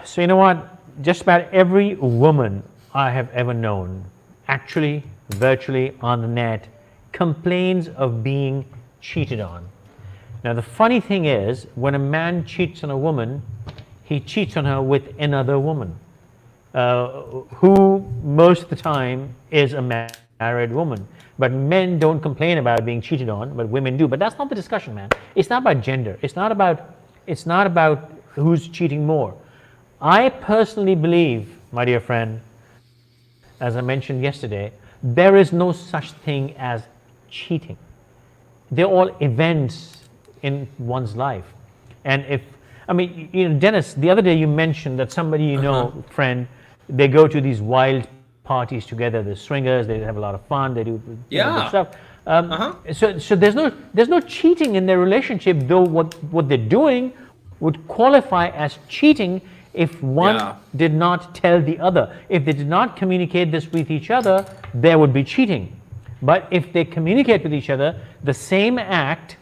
So you know what? Just about every woman I have ever known, actually, virtually on the net, complains of being cheated on. Now the funny thing is, when a man cheats on a woman, he cheats on her with another woman, who most of the time is a married woman. But men don't complain about being cheated on, but women do. But that's not the discussion, man. It's not about gender. It's not about who's cheating more. I personally believe, my dear friend, as I mentioned yesterday, there is no such thing as cheating. They're all events in one's life. And Dennis, the other day you mentioned that somebody you know, friend, they go to these wild parties together, the swingers, they have a lot of fun, they do good stuff. So there's no cheating in their relationship, though what they're doing would qualify as cheating if one did not tell the other. If they did not communicate this with each other, there would be cheating. But if they communicate with each other, the same act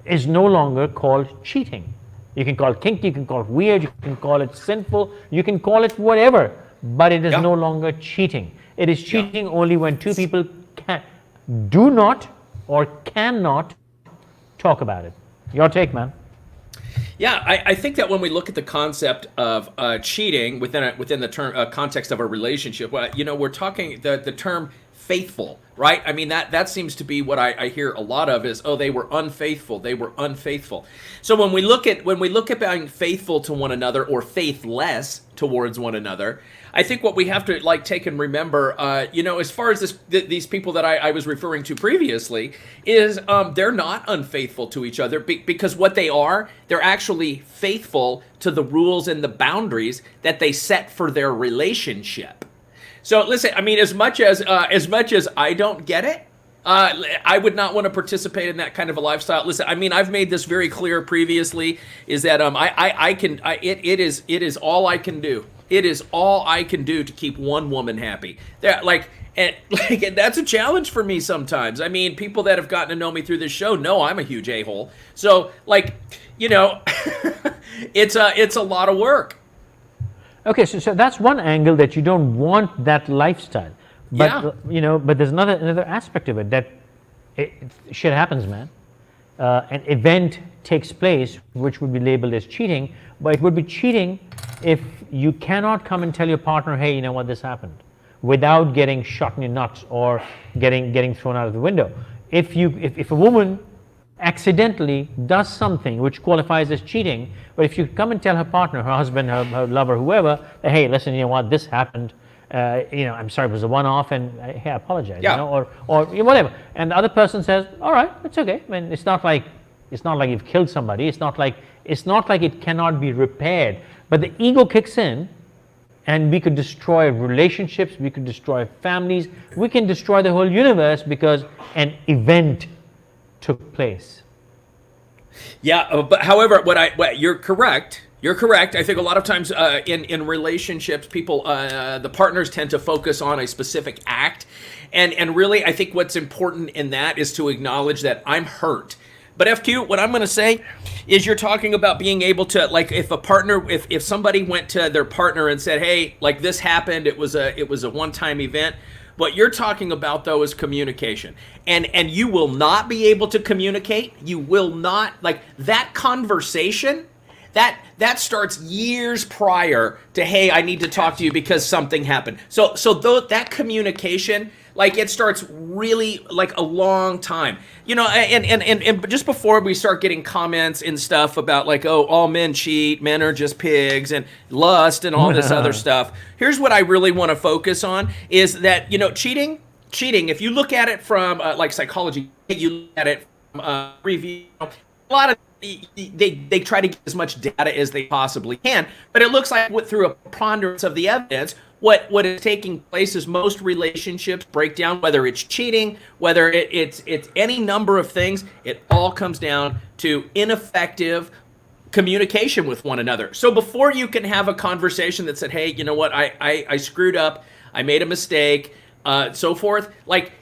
is no longer called cheating. You can call it kinky, you can call it weird, you can call it sinful, you can call it whatever, but it is no longer cheating. It is cheating only when two people do not or cannot talk about it. Your take, man. Yeah, I think that when we look at the concept of cheating within the term context of a relationship, we're talking the term faithful, right? I mean, that seems to be what I hear a lot of is, oh, they were unfaithful. They were unfaithful. So when we look at being faithful to one another or faithless towards one another, I think what we have to take and remember, as far as these people that I was referring to previously, is they're not unfaithful to each other because what they're actually faithful to the rules and the boundaries that they set for their relationship. So listen, I mean, as much as I don't get it, I would not want to participate in that kind of a lifestyle. Listen, I mean, I've made this very clear previously, is that it is all I can do. It is all I can do to keep one woman happy. And that's a challenge for me sometimes. I mean, people that have gotten to know me through this show know I'm a huge a-hole. So it's a lot of work. Okay, so that's one angle, that you don't want that lifestyle. But but there's another aspect of it, that shit happens, man. An event takes place which would be labeled as cheating, but it would be cheating if you cannot come and tell your partner, hey, you know what, this happened, without getting shot in your nuts or getting thrown out of the window. If a woman accidentally does something which qualifies as cheating, but if you come and tell her partner, her husband, her lover, whoever, that, hey, listen, you know what, this happened, I'm sorry, it was a one-off, and hey, I apologize, or whatever, and the other person says, all right, it's okay. I mean, it's not like you've killed somebody. It's not like it cannot be repaired. But the ego kicks in, and we could destroy relationships, we could destroy families, we can destroy the whole universe because an event took place. Yeah, but however, you're correct. You're correct. I think a lot of times in relationships, people, the partners tend to focus on a specific act. And really, I think what's important in that is to acknowledge that I'm hurt. But FQ, what I'm going to say is, you're talking about being able to, if somebody went to their partner and said, hey, this happened, it was a one-time event. What you're talking about, though, is communication. And you will not be able to communicate. You will not, that conversation, that starts years prior to, hey, I need to talk to you because something happened. So though that communication, it starts really a long time, and just before we start getting comments and stuff about oh, all men cheat, men are just pigs, and lust and all this other stuff. Here's what I really want to focus on is that, cheating, if you look at it from psychology, you look at it from review, a lot of they try to get as much data as they possibly can, but it looks like through a preponderance of the evidence, what is taking place is most relationships break down, whether it's cheating, whether it's any number of things. It all comes down to ineffective communication with one another. So before you can have a conversation that said, hey, you know what, I screwed up, I made a mistake, so forth,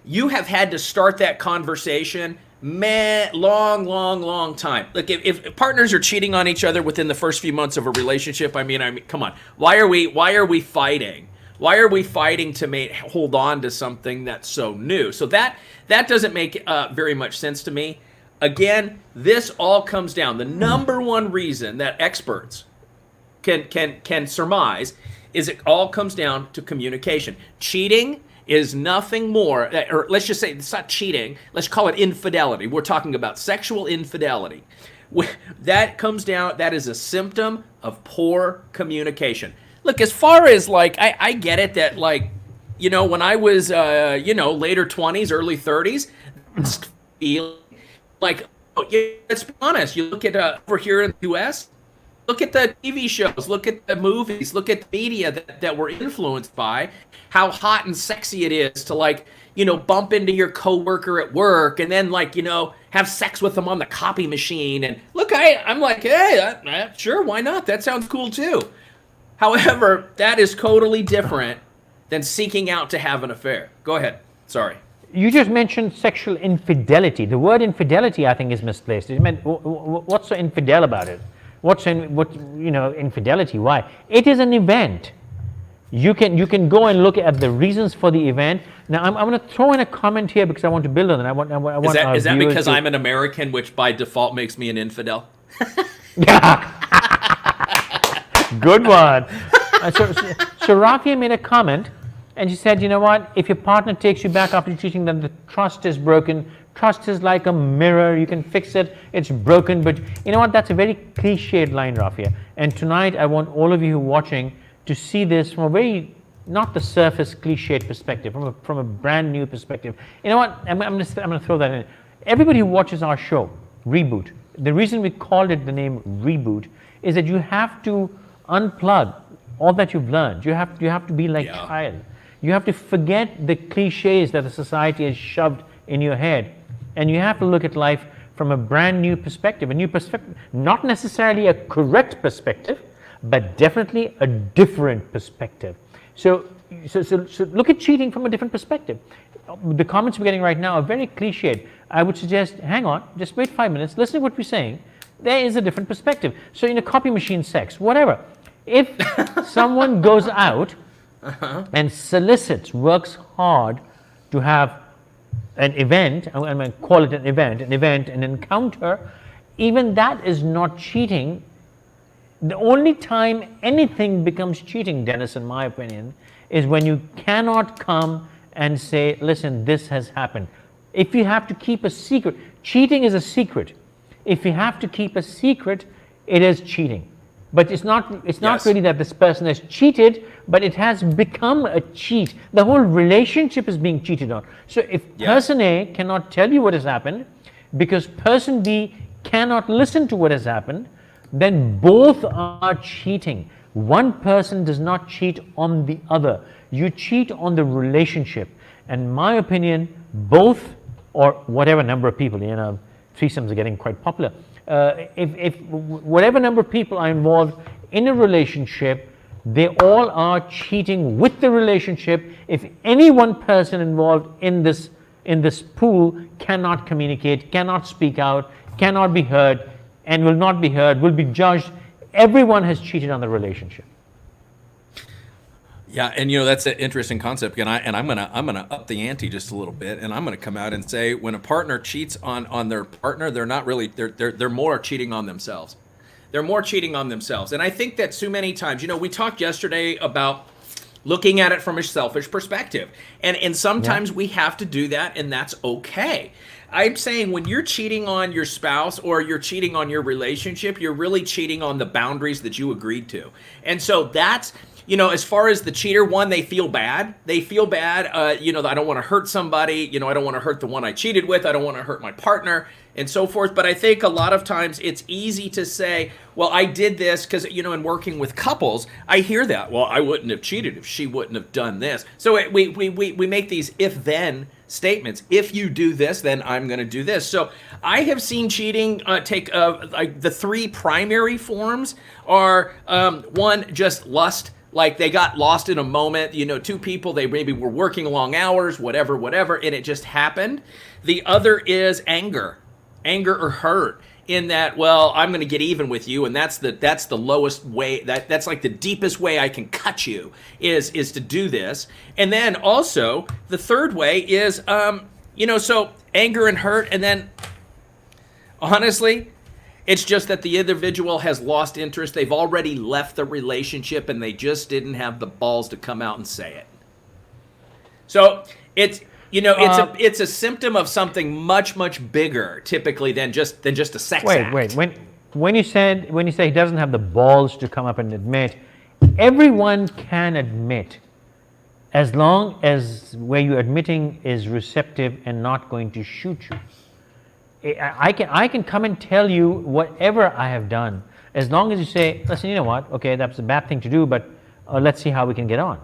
you have had to start that conversation Man, long time. Look, if partners are cheating on each other within the first few months of a relationship, I mean, come on. Why are we fighting? Why are we fighting to hold on to something that's so new? So that doesn't make very much sense to me. Again, this all comes down. The number one reason that experts can surmise is it all comes down to communication. Cheating is nothing more, or let's just say it's not cheating, let's call it infidelity. We're talking about sexual infidelity. That comes down, that is a symptom of poor communication. Look, as far as like, I get it that like, when I was, later 20s, early 30s, feel like, let's be honest, you look at over here in the US, look at the TV shows, look at the movies, look at the media that we're influenced by, how hot and sexy it is to like, bump into your coworker at work and then like, have sex with them on the copy machine. And look, I'm like, hey, sure, why not? That sounds cool too. However, that is totally different than seeking out to have an affair. Go ahead. Sorry. You just mentioned sexual infidelity. The word infidelity, I think, is misplaced. It meant, what's so infidel about it? Infidelity? Why? It is an event. You can go and look at the reasons for the event. Now, I'm going to throw in a comment here because I want to build on it. Is that because I'm an American, which by default makes me an infidel? Good one. So Rafia made a comment, and she said, you know what? If your partner takes you back after cheating, then the trust is broken. Trust is like a mirror. You can fix it. It's broken. But you know what? That's a very cliched line, Rafia. And tonight, I want all of you who are watching to see this from a very, not the surface cliched perspective, from a brand new perspective. You know what? I'm going to throw that in. Everybody who watches our show, Reboot, the reason we called it the name Reboot is that you have to unplug all that you've learned. You have to be like child. You have to forget the cliches that the society has shoved in your head, and you have to look at life from a brand new perspective, not necessarily a correct perspective, but definitely a different perspective. So look at cheating from a different perspective. The comments we're getting right now are very cliched. I would suggest, hang on, just wait 5 minutes, listen to what we're saying. There is a different perspective. So copy machine sex, whatever. If someone goes out and solicits, works hard to have an event, I'm going to call it an event, an encounter, even that is not cheating. The only time anything becomes cheating, Dennis, in my opinion, is when you cannot come and say, listen, this has happened. If you have to keep a secret, cheating is a secret. If you have to keep a secret, it is cheating. But it's not really that this person has cheated, but it has become a cheat. The whole relationship is being cheated on. So if person A cannot tell you what has happened, because person B cannot listen to what has happened, then both are cheating. One person does not cheat on the other. You cheat on the relationship. And in my opinion, both, or whatever number of people, threesomes are getting quite popular. If whatever number of people are involved in a relationship, they all are cheating with the relationship. If any one person involved in this pool cannot communicate, cannot speak out, cannot be heard, and will not be heard, will be judged, everyone has cheated on the relationship. Yeah, and that's an interesting concept, and I'm gonna up the ante just a little bit, and I'm gonna come out and say when a partner cheats on their partner, they're not really they're more cheating on themselves. They're more cheating on themselves, and I think that so many times, we talked yesterday about looking at it from a selfish perspective, and sometimes we have to do that, and that's okay. I'm saying when you're cheating on your spouse or you're cheating on your relationship, you're really cheating on the boundaries that you agreed to, and so that's. As far as the cheater, one, they feel bad. They feel bad, I don't want to hurt somebody. I don't want to hurt the one I cheated with. I don't want to hurt my partner and so forth. But I think a lot of times it's easy to say, well, I did this because, in working with couples, I hear that. Well, I wouldn't have cheated if she wouldn't have done this. So we make these if-then statements. If you do this, then I'm going to do this. So I have seen cheating take like the three primary forms are one, just lust. Like they got lost in a moment, two people, they maybe were working long hours, whatever, and it just happened. The other is anger or hurt in that, well, I'm going to get even with you, and that's the lowest way, that's like the deepest way I can cut you is to do this. And then also the third way is, so anger and hurt, and then honestly, it's just that the individual has lost interest. They've already left the relationship and they just didn't have the balls to come out and say it. So it's a symptom of something much bigger typically than just a sex act. Wait. When you say he doesn't have the balls to come up and admit, everyone can admit, as long as where you're admitting is receptive and not going to shoot you. I can come and tell you whatever I have done, as long as you say, listen, you know what, okay, that's a bad thing to do, but let's see how we can get on.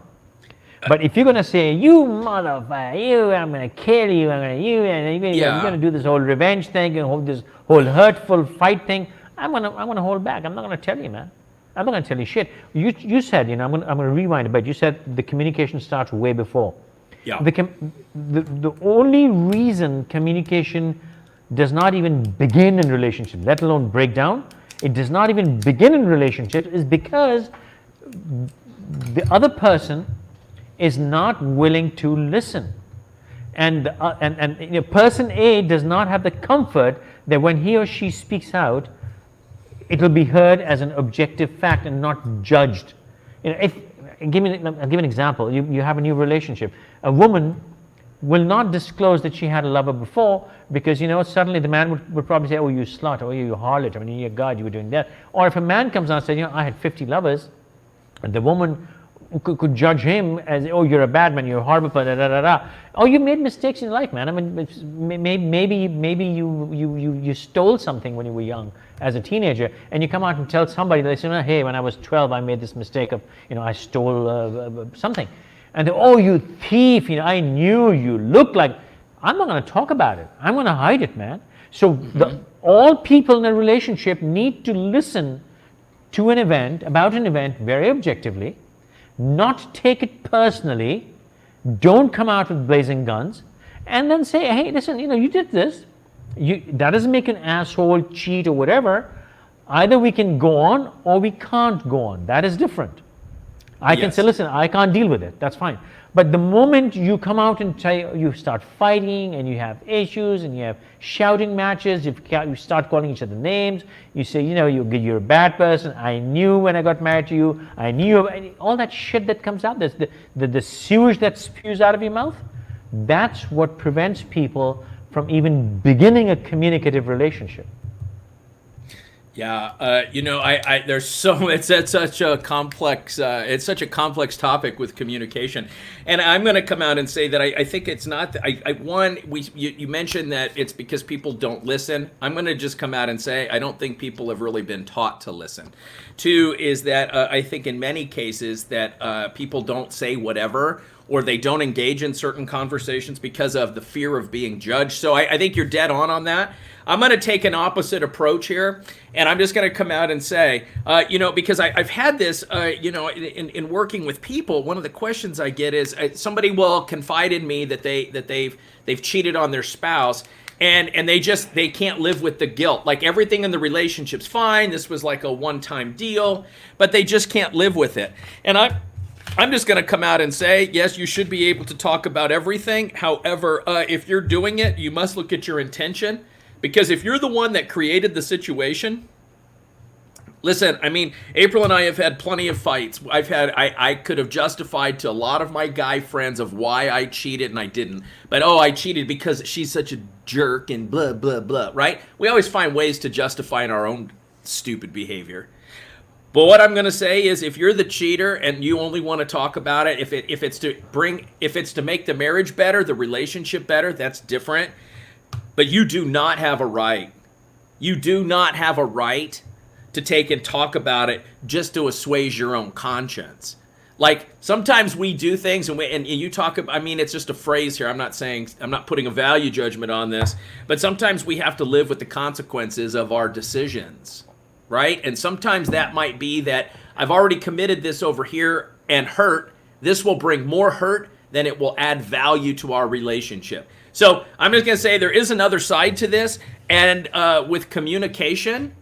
But if you're going to say, you motherfucker, I'm going to kill you, you're going to do this whole revenge thing and this whole hurtful fight thing, I'm going to hold back. I'm not going to tell you, man. I'm not going to tell you shit. You said, I'm going to rewind a bit. You said the communication starts way before. Yeah. The only reason communication does not even begin in relationships, let alone break down, it does not even begin in relationships, is because the other person is not willing to listen. And person A does not have the comfort that when he or she speaks out, it will be heard as an objective fact and not judged. I'll give an example. You have a new relationship. A woman will not disclose that she had a lover before because, suddenly the man would probably say, oh, you slut, or you harlot, you God, you were doing that. Or if a man comes out and says, I had 50 lovers, and the woman could judge him as, oh, you're a bad man, you're a horrible person, Oh, you made mistakes in your life, man. Maybe you stole something when you were young as a teenager, and you come out and tell somebody, they say, hey, when I was 12, I made this mistake of, I stole something. And they, oh, you thief, I knew you looked like, I'm not going to talk about it. I'm going to hide it, man. So all people in a relationship need to listen to about an event very objectively, not take it personally, don't come out with blazing guns, and then say, hey, listen, you did this. That doesn't make an asshole, cheat, or whatever. Either we can go on or we can't go on. That is different. I can say, listen, I can't deal with it. That's fine. But the moment you come out and you start fighting and you have issues and you have shouting matches, you start calling each other names, you say, you're a bad person. I knew when I got married to you. I knew all that shit that comes out. The sewage that spews out of your mouth. That's what prevents people from even beginning a communicative relationship. Yeah, there's it's such a complex topic with communication, and I'm going to come out and say that I think it's not. You mentioned that it's because people don't listen. I'm going to just come out and say I don't think people have really been taught to listen. Two is that I think in many cases that people don't say whatever, or they don't engage in certain conversations because of the fear of being judged. So I think you're dead on that. I'm going to take an opposite approach here, and I'm just going to come out and say, because I've had this, in working with people, one of the questions I get is somebody will confide in me that they've cheated on their spouse, and they can't live with the guilt. Like everything in the relationship's fine. This was like a one-time deal, but they just can't live with it. And I'm just going to come out and say, yes, you should be able to talk about everything. However, if you're doing it, you must look at your intention. Because if you're the one that created the situation, listen, April and I have had plenty of fights. I could have justified to a lot of my guy friends of why I cheated and I didn't. But, I cheated because she's such a jerk and blah, blah, blah, right? We always find ways to justify our own stupid behavior. But what I'm going to say is if you're the cheater and you only want to talk about it, if it's to make the marriage better, the relationship better, that's different. But you do not have a right. You do not have a right to take and talk about it just to assuage your own conscience. Like sometimes we do things and you talk about, it's just a phrase here. I'm not putting a value judgment on this, but sometimes we have to live with the consequences of our decisions, right? And sometimes that might be that I've already committed this over here. and hurt, this will bring more hurt than it will add value to our relationship. So I'm just going to say there is another side to this. And with communication,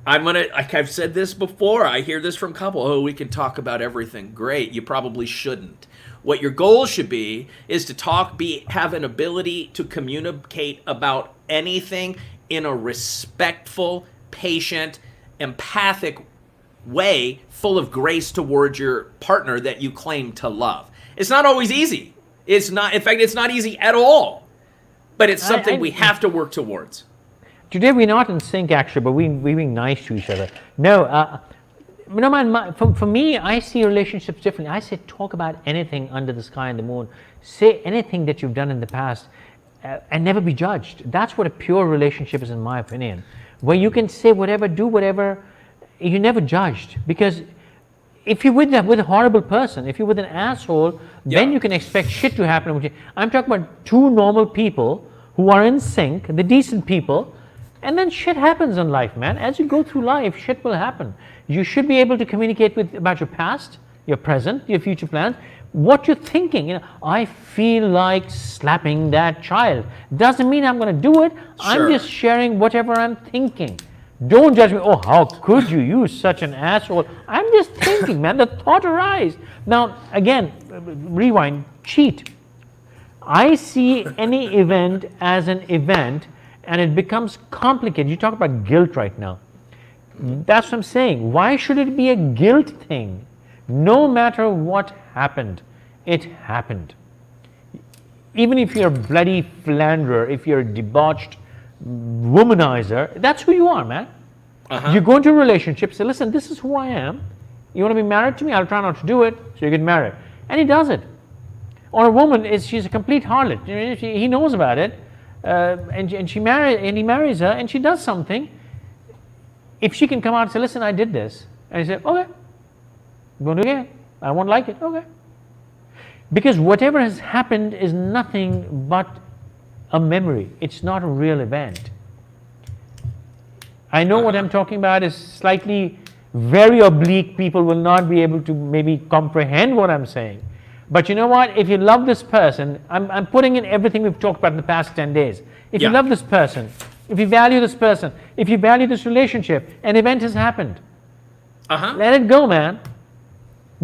like I've said this before, I hear this from couples. Oh, we can talk about everything. Great. You probably shouldn't. What your goal should be is to have an ability to communicate about anything in a respectful, patient, empathic way, full of grace towards your partner that you claim to love. It's not always easy. It's not, in fact, it's not easy at all. But it's something we have to work towards. Today we're not in sync, actually, but we're being nice to each other. No, man, for me, I see relationships differently. I say talk about anything under the sky and the moon. Say anything that you've done in the past and never be judged. That's what a pure relationship is, in my opinion. Where you can say whatever, do whatever, you're never judged. Because if you're with a horrible person, if you're with an asshole, then you can expect shit to happen. I'm talking about two normal people who are in sync, the decent people, and then shit happens in life, man. As you go through life, shit will happen. You should be able to communicate about your past, your present, your future plans, what you're thinking. I feel like slapping that child. Doesn't mean I'm going to do it. Sure. I'm just sharing whatever I'm thinking. Don't judge me. Oh, how could you use such an asshole? I'm just thinking, man. The thought arises. Now, again, rewind. Cheat. I see any event as an event, and it becomes complicated. You talk about guilt right now. That's what I'm saying. Why should it be a guilt thing? No matter what happened, it happened. Even if you're a bloody philanderer, if you're a debauched womanizer, that's who you are, man. You go into a relationship, say, listen, this is who I am. You want to be married to me? I'll try not to do it, so you get married. And he does it. Or a woman, she's a complete harlot. He knows about it, and he marries her, and she does something. If she can come out and say, listen, I did this, and he said, okay, I'm going to do it again. I won't like it. Okay. Because whatever has happened is nothing but a memory. It's not a real event. I know what I'm talking about is slightly very oblique. People will not be able to maybe comprehend what I'm saying. But you know what? If you love this person, I'm putting in everything we've talked about in the past 10 days. If you love this person, if you value this person, if you value this relationship, an event has happened. Let it go, man.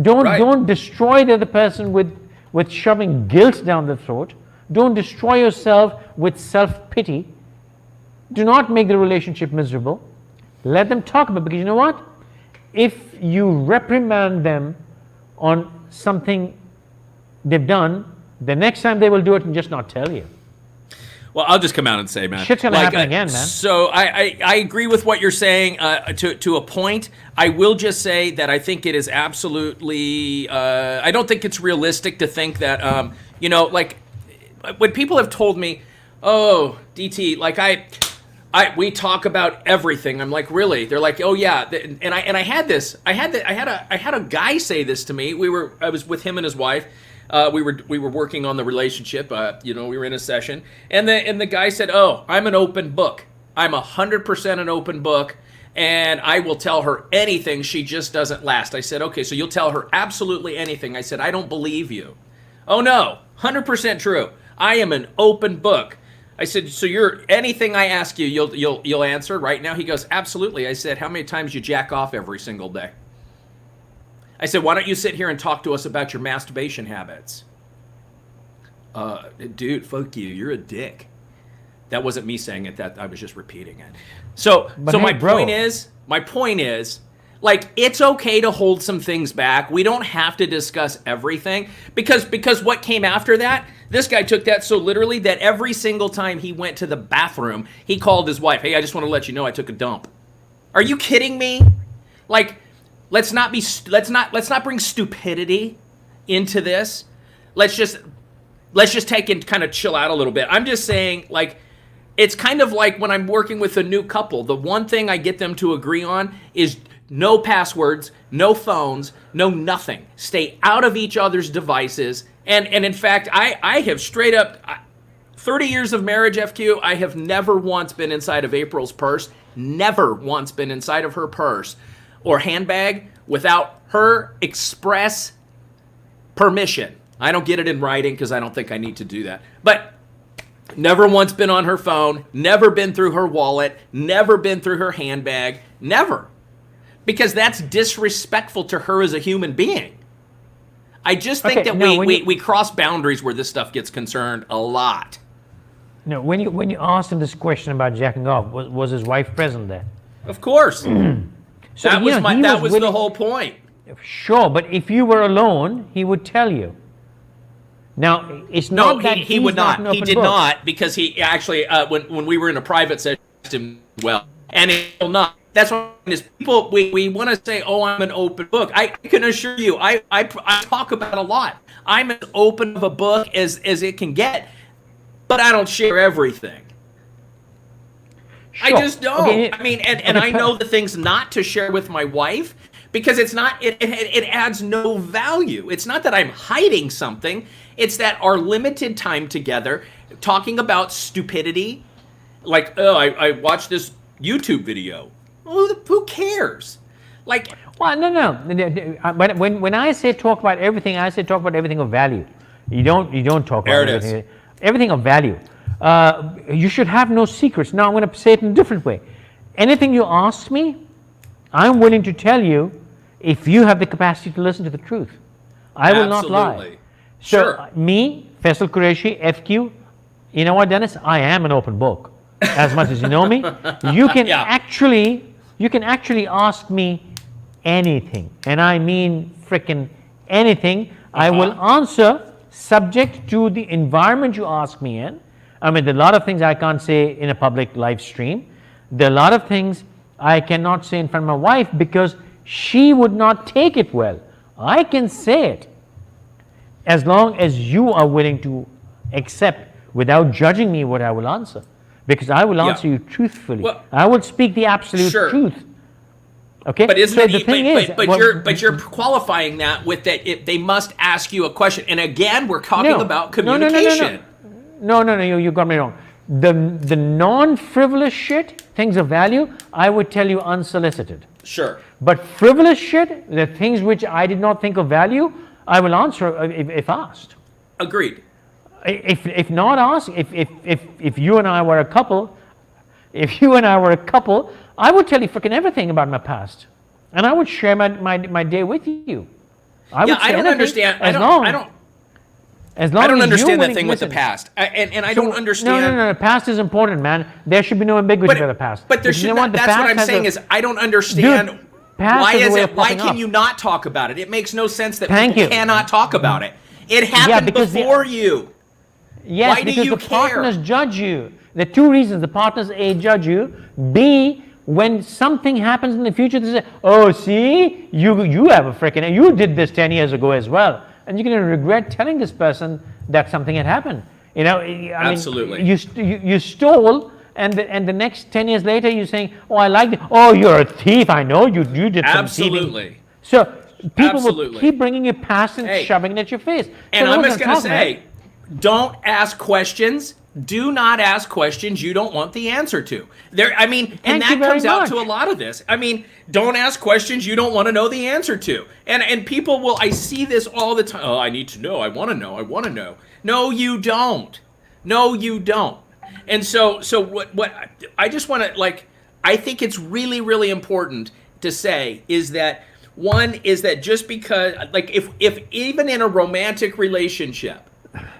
Don't destroy the other person with shoving guilt down the throat. Don't destroy yourself with self-pity. Do not make the relationship miserable. Let them talk about it, because you know what? If you reprimand them on something they've done, the next time they will do it and just not tell you. Well, I'll just come out and say, man. Shit's going to happen again, man. So I agree with what you're saying to a point. I will just say that I think it is absolutely, I don't think it's realistic to think that, like when people have told me, oh, DT, like we talk about everything. I'm like, really? They're like, oh yeah. And I had a guy say this to me. I was with him and his wife. We were working on the relationship. We were in a session, and the guy said, "Oh, I'm an open book. I'm 100% an open book, and I will tell her anything. She just doesn't last." I said, "Okay, so you'll tell her absolutely anything." I said, "I don't believe you." "Oh no, 100% true. I am an open book." I said, "So you're anything I ask you, you'll answer right now?" He goes, "Absolutely." I said, "How many times you jack off every single day?" I said, "Why don't you sit here and talk to us about your masturbation habits?" Dude, fuck you. You're a dick. That wasn't me saying it. That I was just repeating it. So my point is, like, it's okay to hold some things back. We don't have to discuss everything because what came after that, this guy took that so literally that every single time he went to the bathroom, he called his wife, "Hey, I just want to let you know I took a dump." Are you kidding me? Like, let's not bring stupidity into this. Let's just take and kind of chill out a little bit. I'm just saying, like, it's kind of like when I'm working with a new couple, the one thing I get them to agree on is no passwords, no phones, no nothing. Stay out of each other's devices. And in fact, I have straight up 30 years of marriage, FQ, I have never once been inside of April's purse, never once been inside of her purse or handbag without her express permission. I don't get it in writing because I don't think I need to do that. But never once been on her phone, never been through her wallet, never been through her handbag, never. Because that's disrespectful to her as a human being. I just think that we cross boundaries where this stuff gets concerned a lot. No, when you asked him this question about jacking off, was his wife present there? Of course. So, that was the whole point. Sure, but if you were alone, he would tell you. Now, it's not that he would not. He did book. not, because he actually, when we were in a private session, and he will not. That's what is people. We want to say, "Oh, I'm an open book." I can assure you, I talk about a lot. I'm as open of a book as it can get, but I don't share everything. Sure. I just don't. Okay. I mean, and I know the things not to share with my wife because it's not. It adds no value. It's not that I'm hiding something. It's that our limited time together, talking about stupidity, like, oh, I watched this YouTube video. Well, who cares? Like, well, no. When I say talk about everything, I say talk about everything of value. You don't talk about everything of value. You should have no secrets. Now I'm going to say it in a different way. Anything you ask me, I'm willing to tell you if you have the capacity to listen to the truth. I will not lie. So sure. Me, Faisal Qureshi, FQ, you know what, Dennis? I am an open book. As much as you know me, you can actually ask me anything, and I mean frickin' anything. I will answer subject to the environment you ask me in. I mean, there are a lot of things I can't say in a public live stream. There are a lot of things I cannot say in front of my wife because she would not take it well. I can say it as long as you are willing to accept without judging me what I will answer. Because I will answer you truthfully. Well, I will speak the absolute truth. Okay, but you're qualifying that with that they must ask you a question. And again, we're talking about communication. No, you got me wrong. The non-frivolous shit, things of value, I would tell you unsolicited. Sure. But frivolous shit, the things which I did not think of value, I will answer if asked. Agreed. If not asked, if you and I were a couple, I would tell you freaking everything about my past, and I would share my day with you. I don't understand. I don't understand that thing with the past, and I don't understand. No. The past is important, man. There should be no ambiguity about the past. But there should not. That's what I'm saying is I don't understand. Why can you not talk about it? It makes no sense that people cannot talk about it. It happened before you. Yes, because the partners judge you. There are two reasons. The partners, A, judge you. B, when something happens in the future, they say, oh, see, you have a freaking, you did this 10 years ago as well. And you're going to regret telling this person that something had happened. You know, absolutely. You stole, and the next 10 years later, you're saying, oh, I like it. Oh, you're a thief. I know you did some thieving. Absolutely. So people will keep bringing you past and shoving it at your face. And I'm just going to say, don't ask questions. Do not ask questions you don't want the answer to. And that comes out to a lot of this. I mean, don't ask questions you don't want to know the answer to. And people will, I see this all the time. Oh, I need to know. I want to know. I want to know. No, you don't. No, you don't. And so what I just want to, I think it's really, really important to say is that, one, is that just because, if even in a romantic relationship,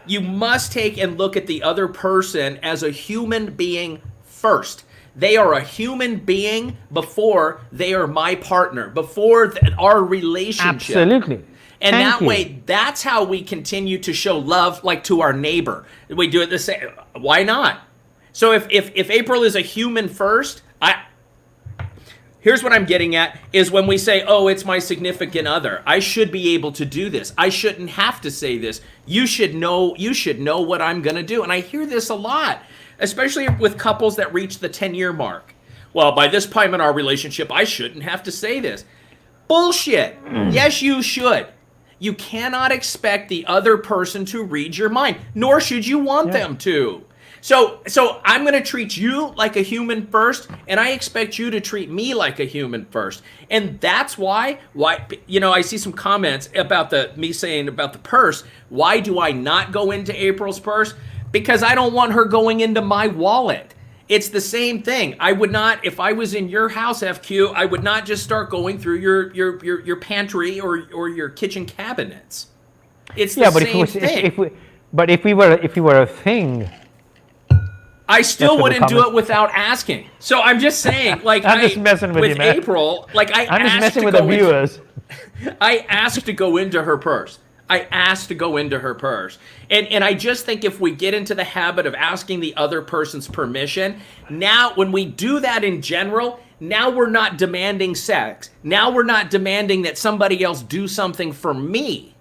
you must take and look at the other person as a human being first. They are a human being before they are my partner, before our relationship. Absolutely. And that way, that's how we continue to show love, to our neighbor. We do it the same. Why not? So if April is a human first, here's what I'm getting at, is when we say, oh, it's my significant other, I should be able to do this. I shouldn't have to say this. You should know what I'm going to do. And I hear this a lot, especially with couples that reach the 10-year mark. Well, by this time in our relationship, I shouldn't have to say this. Bullshit. Yes, you should. You cannot expect the other person to read your mind, nor should you want them to. So I'm going to treat you like a human first, and I expect you to treat me like a human first. And that's why I see some comments about me saying about the purse. Why do I not go into April's purse? Because I don't want her going into my wallet. It's the same thing. I would not, if I was in your house, FQ, I would not just start going through your pantry or your kitchen cabinets. It's the same thing. But if we were a thing, I still wouldn't do it without asking. So I'm just saying, like, I'm just messing with you, man. April, like I'm just messing with the viewers. I asked to go into her purse. And I just think if we get into the habit of asking the other person's permission, now when we do that in general, now we're not demanding sex. Now we're not demanding that somebody else do something for me.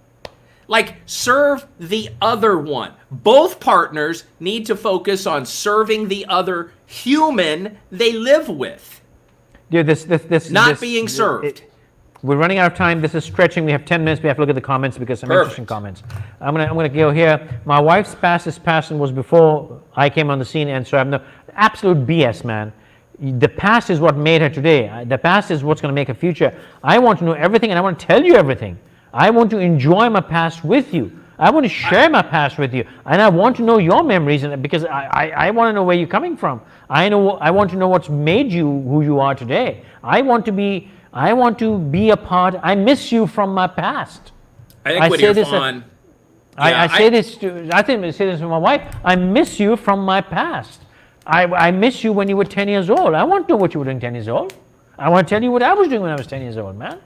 Like, serve the other one. Both partners need to focus on serving the other human they live with. Dude, this not being served. We're running out of time. This is stretching. We have 10 minutes. We have to look at the comments because some interesting comments. I'm gonna go here. My wife's fastest passing was before I came on the scene, and so I have no absolute BS, man. The past is what made her today. The past is what's going to make her future. I want to know everything, and I want to tell you everything. I want to enjoy my past with you. I want to share my past with you, and I want to know your memories, and because I want to know where you're coming from. I want to know what's made you who you are today. I want to be a part. I miss you from my past. I think with your fun. I say this to my wife. I miss you from my past. I miss you when you were 10 years old. I want to know what you were doing 10 years old. I want to tell you what I was doing when I was 10 years old, man.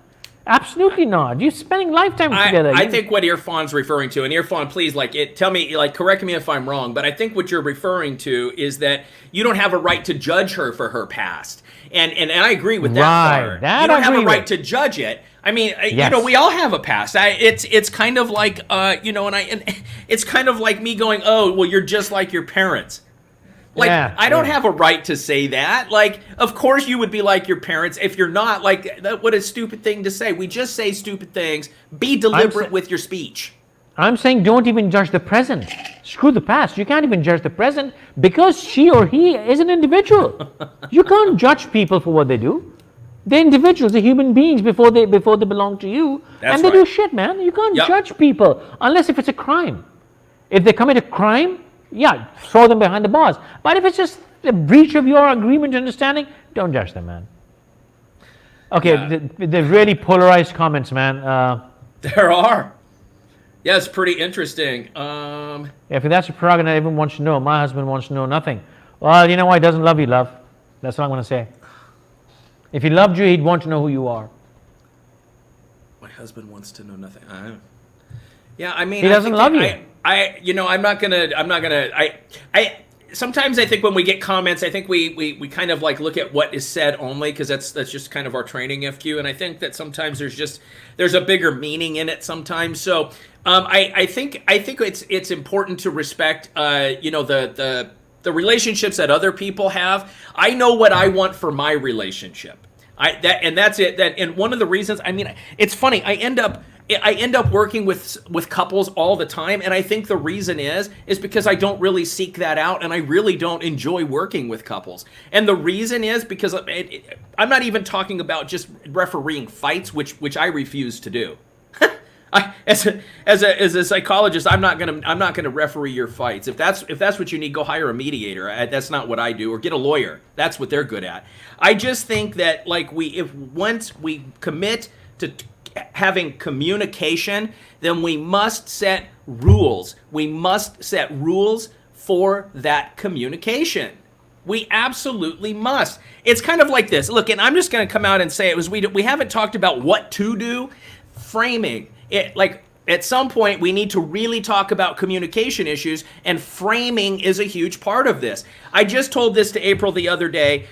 Absolutely not. You're spending lifetime together. I think what Irfan's referring to, and Irfan, please, tell me, correct me if I'm wrong, but I think what you're referring to is that you don't have a right to judge her for her past. And I agree with that part. You don't have a right to judge it. I mean, yes. We all have a past. It's kind of like, it's kind of like me going, oh, well, you're just like your parents. I don't have a right to say that. Like, of course you would be like your parents. If you're not, what a stupid thing to say. We just say stupid things. Be deliberate with your speech. I'm saying don't even judge the present. Screw the past. You can't even judge the present because she or he is an individual. You can't judge people for what they do. They're individuals. They're human beings before they belong to you. That's they do shit, man. You can't judge people unless if it's a crime. If they commit a crime, throw them behind the bars. But if it's just a breach of your agreement and understanding, don't judge them, man. Okay, the really polarized comments, man. There are. Yeah, it's pretty interesting. If that's a prerogative, everyone wants to know. My husband wants to know nothing. Well, you know why? He doesn't love you, love. That's what I'm going to say. If he loved you, he'd want to know who you are. My husband wants to know nothing. Yeah, I mean, he doesn't love you. I'm not gonna. Sometimes I think when we get comments, I think we kind of look at what is said only because that's just kind of our training, FQ. And I think that sometimes there's a bigger meaning in it sometimes. So I think it's important to respect the relationships that other people have. I know what I want for my relationship. That's it. And one of the reasons, I mean, it's funny. I end up working with couples all the time, and I think the reason is because I don't really seek that out, and I really don't enjoy working with couples. And the reason is because I'm not even talking about just refereeing fights, which I refuse to do. As a psychologist, I'm not gonna referee your fights. If that's what you need, go hire a mediator. That's not what I do, or get a lawyer. That's what they're good at. I just think that once we commit to having communication, then we must set rules. We must set rules for that communication. We absolutely must. It's kind of like this. Look, and I'm just going to come out and say we haven't talked about what to do. Framing it, at some point we need to really talk about communication issues, and framing is a huge part of this. I just told this to April the other day.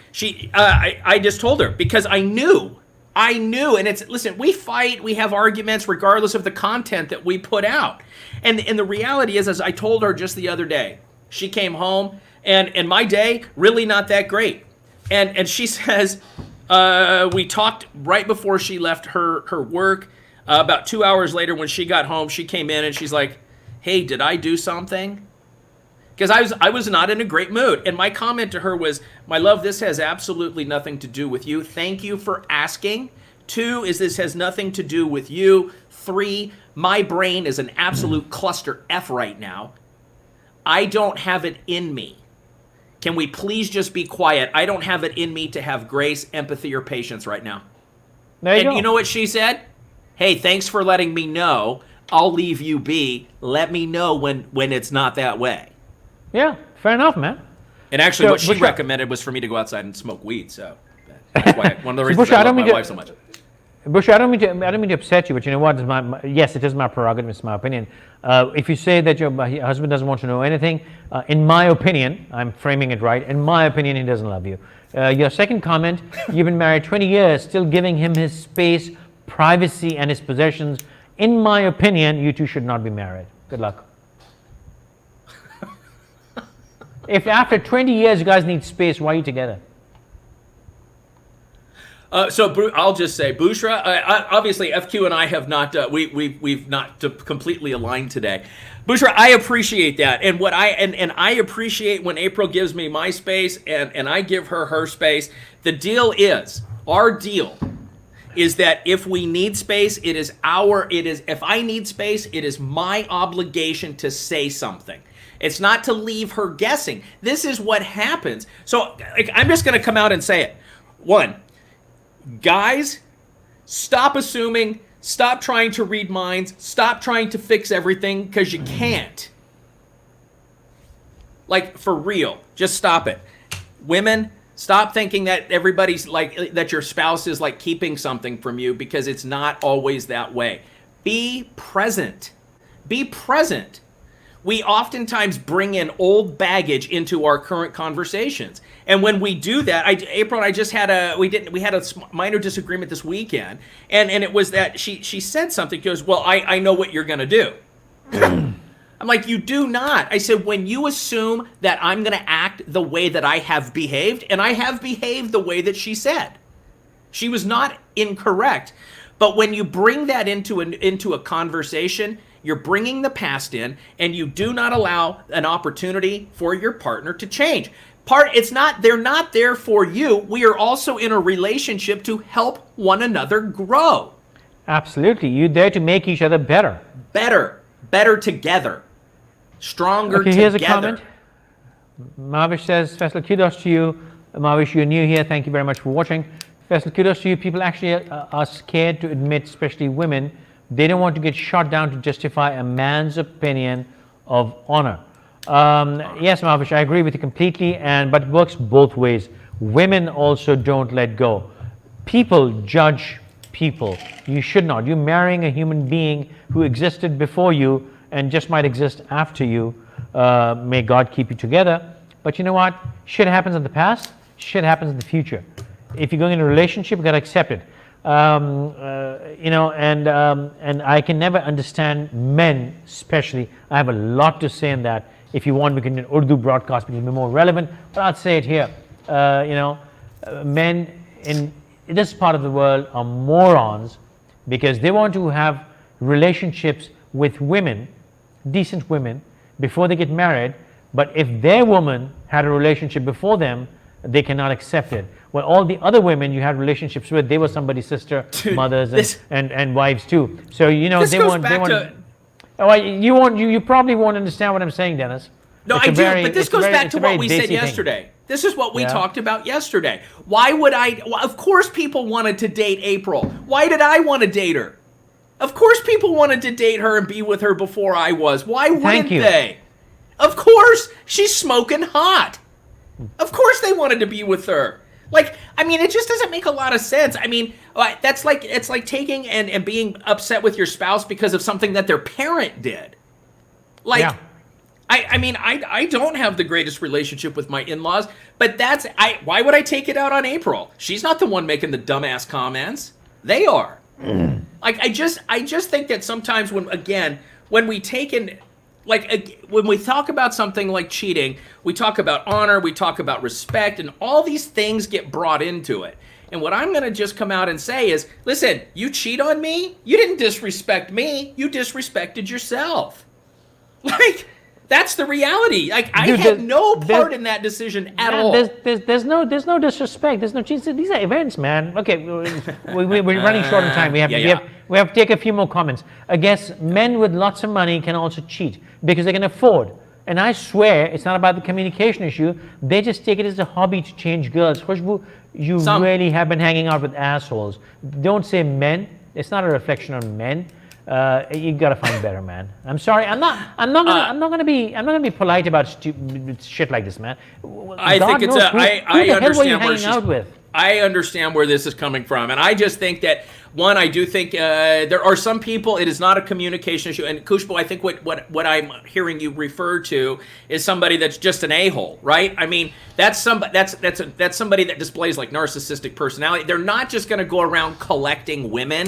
I just told her because I knew, and listen, we fight, we have arguments regardless of the content that we put out. And the reality is, as I told her just the other day, she came home and my day, really not that great. And she says, we talked right before she left her work. About 2 hours later when she got home, she came in and she's like, hey, did I do something? because I was not in a great mood. And my comment to her was, my love, this has absolutely nothing to do with you. Thank you for asking. 2 is this has nothing to do with you. 3, my brain is an absolute cluster F right now. I don't have it in me. Can we please just be quiet? I don't have it in me to have grace, empathy, or patience right now. There you go. You know what she said? Hey, thanks for letting me know. I'll leave you be. Let me know when it's not that way. Yeah, fair enough, man. And actually, So, what she Bushra- recommended was for me to go outside and smoke weed. So that's why one of the So, reasons Bushra, I I don't love my mean to- wife so much. Bush, I don't mean to upset you, but you know what? Yes, it is my prerogative. It's my opinion. If you say that your husband doesn't want to know anything, in my opinion, I'm framing it right. In my opinion, he doesn't love you. Your second comment: you've been married 20 years, still giving him his space, privacy, and his possessions. In my opinion, you two should not be married. Good luck. If after 20 years you guys need space, why are you together? I'll just say, Bushra, obviously FQ and I have not, we've not completely aligned today. Bushra, I appreciate that. And what and I appreciate when April gives me my space and I give her her space. The deal is, our deal is that if we need space, if I need space, it is my obligation to say something. It's not to leave her guessing. This is what happens. So I'm just going to come out and say it. 1, guys, stop assuming, stop trying to read minds, stop trying to fix everything, because you can't. Like, for real, just stop it. Women, stop thinking that everybody's like, that your spouse is like keeping something from you, because it's not always that way. Be present. Be present. We oftentimes bring in old baggage into our current conversations. And when we do that, April and I just had we had a minor disagreement this weekend, and it was that she said something. She goes, well, I know what you're gonna do. I'm like, you do not. I said, when you assume that I'm gonna act the way that I have behaved, and I have behaved the way that she said. She was not incorrect. But when you bring that into a conversation, you're bringing the past in, and you do not allow an opportunity for your partner to change. They're not there for you. We are also in a relationship to help one another grow. Absolutely. You're there to make each other better. Better together. Stronger Okay, together. here's a comment. Mavish says, Faisal, kudos to you. Mavish, you're new here. Thank you very much for watching. Faisal, kudos to you. People actually are scared to admit, especially women, they don't want to get shot down to justify a man's opinion of honor. Yes, Mavish, I agree with you completely, but it works both ways. Women also don't let go. People judge people. You should not. You're marrying a human being who existed before you and just might exist after you. May God keep you together. But you know what? Shit happens in the past, shit happens in the future. If you're going in a relationship, you got to accept it. And I can never understand men, especially. I have a lot to say in that. If you want, we can do an Urdu broadcast because it'll be more relevant. But I'll say it here. Men in this part of the world are morons because they want to have relationships with women, decent women, before they get married. But if their woman had a relationship before them, they cannot accept it. Well, all the other women you had relationships with, they were somebody's sister, mothers, and wives too. So you probably won't understand what I'm saying, Dennis. No, I do, but this goes back to what we said yesterday. This is what we talked about yesterday. Why would of course people wanted to date April. Why did I want to date her? Of course people wanted to date her and be with her before I was. Why wouldn't they? Of course, she's smoking hot. Of course they wanted to be with her. It just doesn't make a lot of sense. It's like taking and being upset with your spouse because of something that their parent did. I don't have the greatest relationship with my in-laws, but why would I take it out on April? She's not the one making the dumbass comments. They are. I just think that sometimes when we take in, when we talk about something like cheating, we talk about honor, we talk about respect, and all these things get brought into it. And what I'm going to just come out and say is, listen, you cheat on me, you didn't disrespect me, you disrespected yourself. That's the reality. Like I Dude, had no part in that decision at all. There's no disrespect. There's no cheats. These are events, man. Okay, we're running short on time. We have to take a few more comments. I guess men with lots of money can also cheat because they can afford. And I swear, it's not about the communication issue. They just take it as a hobby to change girls. Khushbu, you really have been hanging out with assholes. Don't say men. It's not a reflection on men. You gotta find better, man. I'm sorry. I'm not gonna be polite about stupid shit like this, man. I think it's I understand where she's out with. I understand where this is coming from, and I just think that one, I do think there are some people. It is not a communication issue, and Khushbu, I think what I'm hearing you refer to is somebody that's just an a-hole, right? I mean, that's somebody that displays like narcissistic personality. They're not just gonna go around collecting women.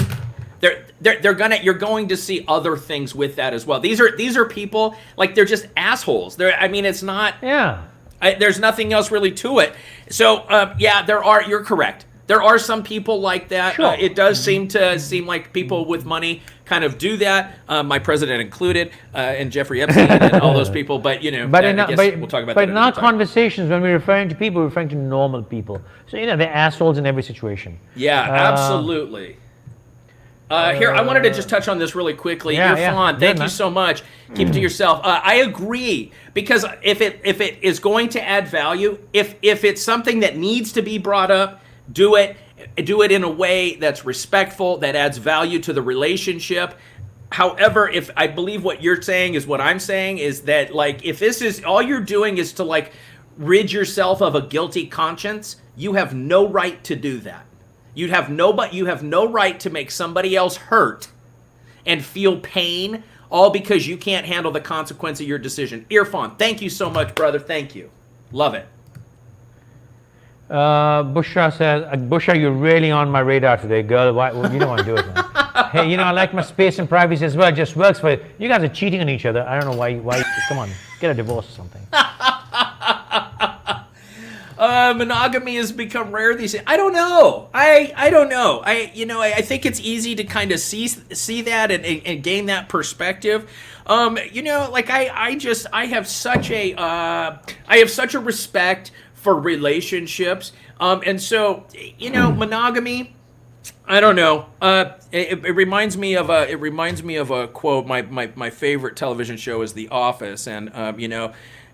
You're going to see other things with that as well. These are people like they're just assholes. It's not. Yeah. There's nothing else really to it. So you're correct. There are some people like that. Sure. It does seem like people with money kind of do that. My president included, and Jeffrey Epstein and all those people. But we'll talk about that. But in our conversations, when we're referring to people, we're referring to normal people. So they're assholes in every situation. Yeah, absolutely. Here, I wanted to just touch on this really quickly. Irfan, thank you so much. Keep it to yourself. I agree, because if it is going to add value, if it's something that needs to be brought up, do it in a way that's respectful, that adds value to the relationship. However, if I believe what you're saying is what I'm saying, is that like if this is all you're doing is to like rid yourself of a guilty conscience, you have no right to do that. You have no right to make somebody else hurt and feel pain, all because you can't handle the consequence of your decision. Irfan, thank you so much, brother. Thank you. Love it. Bushra says, Bushra, you're really on my radar today, girl. Why? Well, you don't want to do it, man. Hey, I like my space and privacy as well. It just works for you. You guys are cheating on each other. I don't know why. Come on, get a divorce or something. Monogamy has become rare these days. I don't know. I don't know. I think it's easy to kind of see that and gain that perspective. I have such a respect for relationships. And so, monogamy, I don't know. It reminds me of a quote. My favorite television show is The Office, and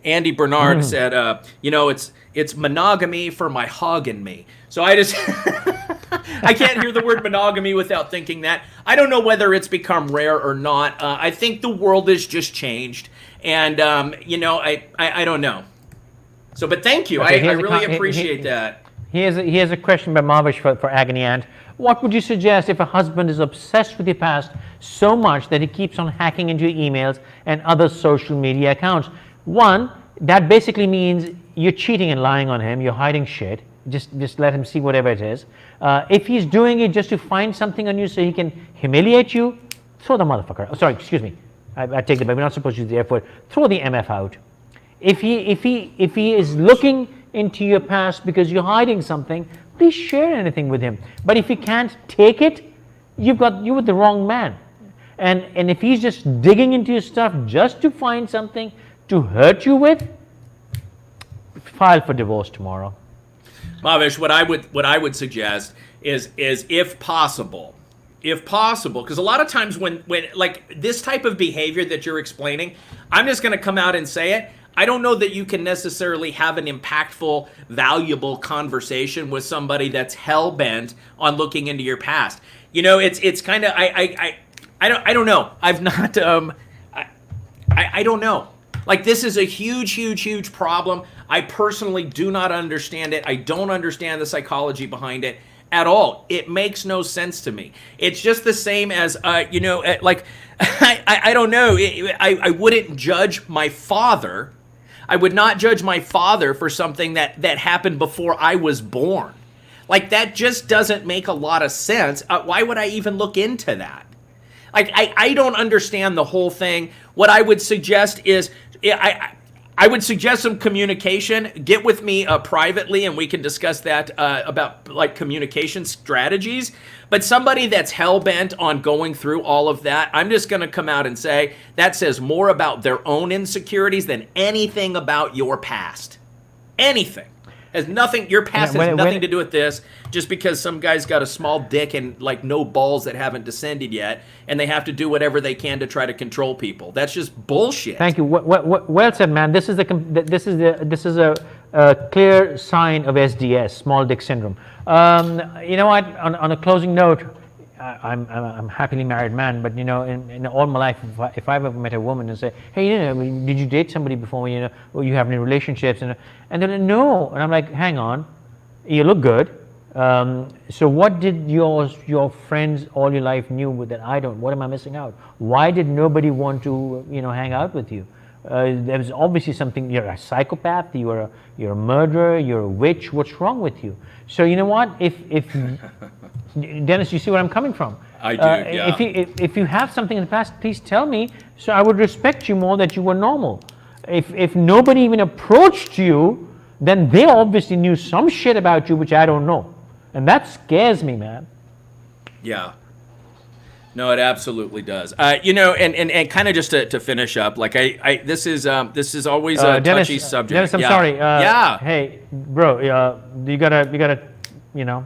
Andy Bernard said, it's monogamy for my hog and me. So I just, I can't hear the word monogamy without thinking that. I don't know whether it's become rare or not. I think the world has just changed. And, I don't know. So, but thank you. Okay, I really appreciate that. Here's a question by Marvish for Agony Ant. What would you suggest if a husband is obsessed with your past so much that he keeps on hacking into your emails and other social media accounts? One, that basically means you're cheating and lying on him. You're hiding shit. Just let him see whatever it is. If he's doing it just to find something on you so he can humiliate you, throw the motherfucker. Oh, sorry, excuse me. I take it back. We're not supposed to use the F word. Throw the MF out. If he is looking into your past because you're hiding something, please share anything with him. But if he can't take it, you're with the wrong man. And if he's just digging into your stuff just to find something to hurt you with, file for divorce tomorrow. Mavish, what I would suggest is if possible, because a lot of times when like this type of behavior that you're explaining, I'm just going to come out and say it. I don't know that you can necessarily have an impactful, valuable conversation with somebody that's hell-bent on looking into your past. It's kind of I don't know. I've not I don't know. Like, this is a huge problem. I personally do not understand it. I don't understand the psychology behind it at all. It makes no sense to me. It's just the same as, I don't know. I wouldn't judge my father. I would not judge my father for something that happened before I was born. Like, that just doesn't make a lot of sense. Why would I even look into that? Like, I don't understand the whole thing. What I would suggest is, I would suggest some communication. Get with me privately, and we can discuss that about like communication strategies. But somebody that's hell-bent on going through all of that, I'm just going to come out and say that says more about their own insecurities than anything about your past. Anything. Has nothing. Your past has nothing to do with this. Just because some guy's got a small dick and like no balls that haven't descended yet, and they have to do whatever they can to try to control people. That's just bullshit. Thank you. Well said, man. This is a clear sign of SDS, small dick syndrome. You know what? On a closing note, I'm a happily married man, but you know, in all my life, if I've ever met a woman and say, hey, you know, did you date somebody before? You know, or you have any relationships? And they're no, and I'm like, hang on, you look good. So what did your friends all your life knew that I don't? What am I missing out? Why did nobody want to hang out with you? There was obviously something. You're a psychopath. You're a murderer. You're a witch. What's wrong with you? So you know what? If Dennis, you see where I'm coming from. I do. Yeah. If you have something in the past, please tell me. So I would respect you more that you were normal. If nobody even approached you, then they obviously knew some shit about you which I don't know. And that scares me, man. Yeah. No, it absolutely does. You know, and kind of just to finish up, like this is always a Dennis, touchy subject. Dennis, I'm sorry. Yeah. Hey, bro, you gotta, you know.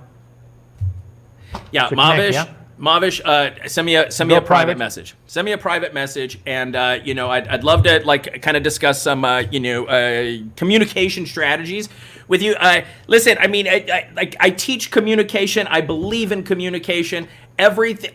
Yeah, to Mavish. connect, yeah? Mavish, send me a private message. Send me a private message, and you know, I'd love to like kind of discuss some communication strategies with you. Listen, I mean, I teach communication. I believe in communication.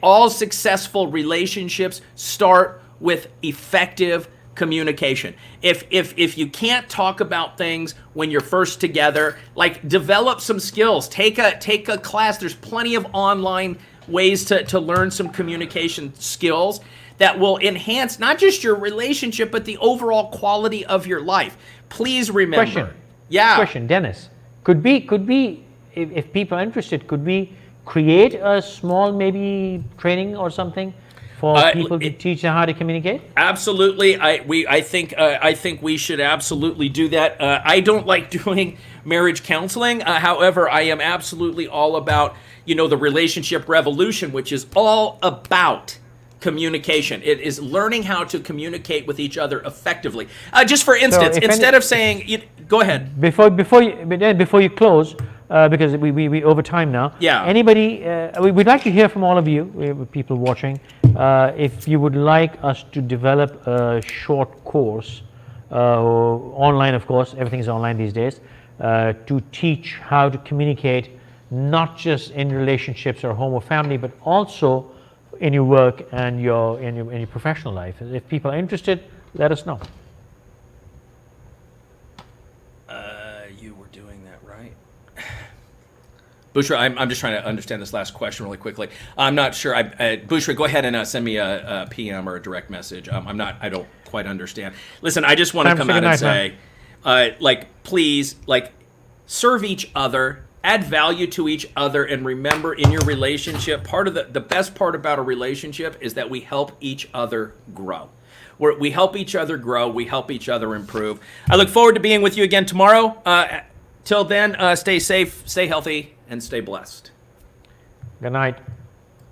All successful relationships start with effective communication. If you can't talk about things when you're first together, like develop some skills. Take a class. There's plenty of online ways to learn some communication skills that will enhance not just your relationship but the overall quality of your life. Please remember. Question. Yeah. Question, Dennis. Could we, if people are interested, could we create a small maybe training or something for people to teach them how to communicate? Absolutely. I think we should absolutely do that. I don't like doing marriage counseling. However, I am absolutely all about, the relationship revolution, which is all about communication. It is learning how to communicate with each other effectively. Just for instance, instead of saying, go ahead. Before you close, because we over time now. Yeah. Anybody? We'd like to hear from all of you, people watching. If you would like us to develop a short course, online, of course, everything is online these days, to teach how to communicate, not just in relationships or home or family, but also in your work and in your professional life. If people are interested, let us know. You were doing that right. Bushra, I'm just trying to understand this last question really quickly. I'm not sure. Bushra, go ahead and send me a PM or a direct message. I don't quite understand. Listen, I just want to come out and say, please, serve each other, add value to each other, and remember in your relationship, part of the best part about a relationship is that we help each other grow. We help each other grow. We help each other improve. I look forward to being with you again tomorrow. Till then, stay safe, stay healthy, and stay blessed. Good night.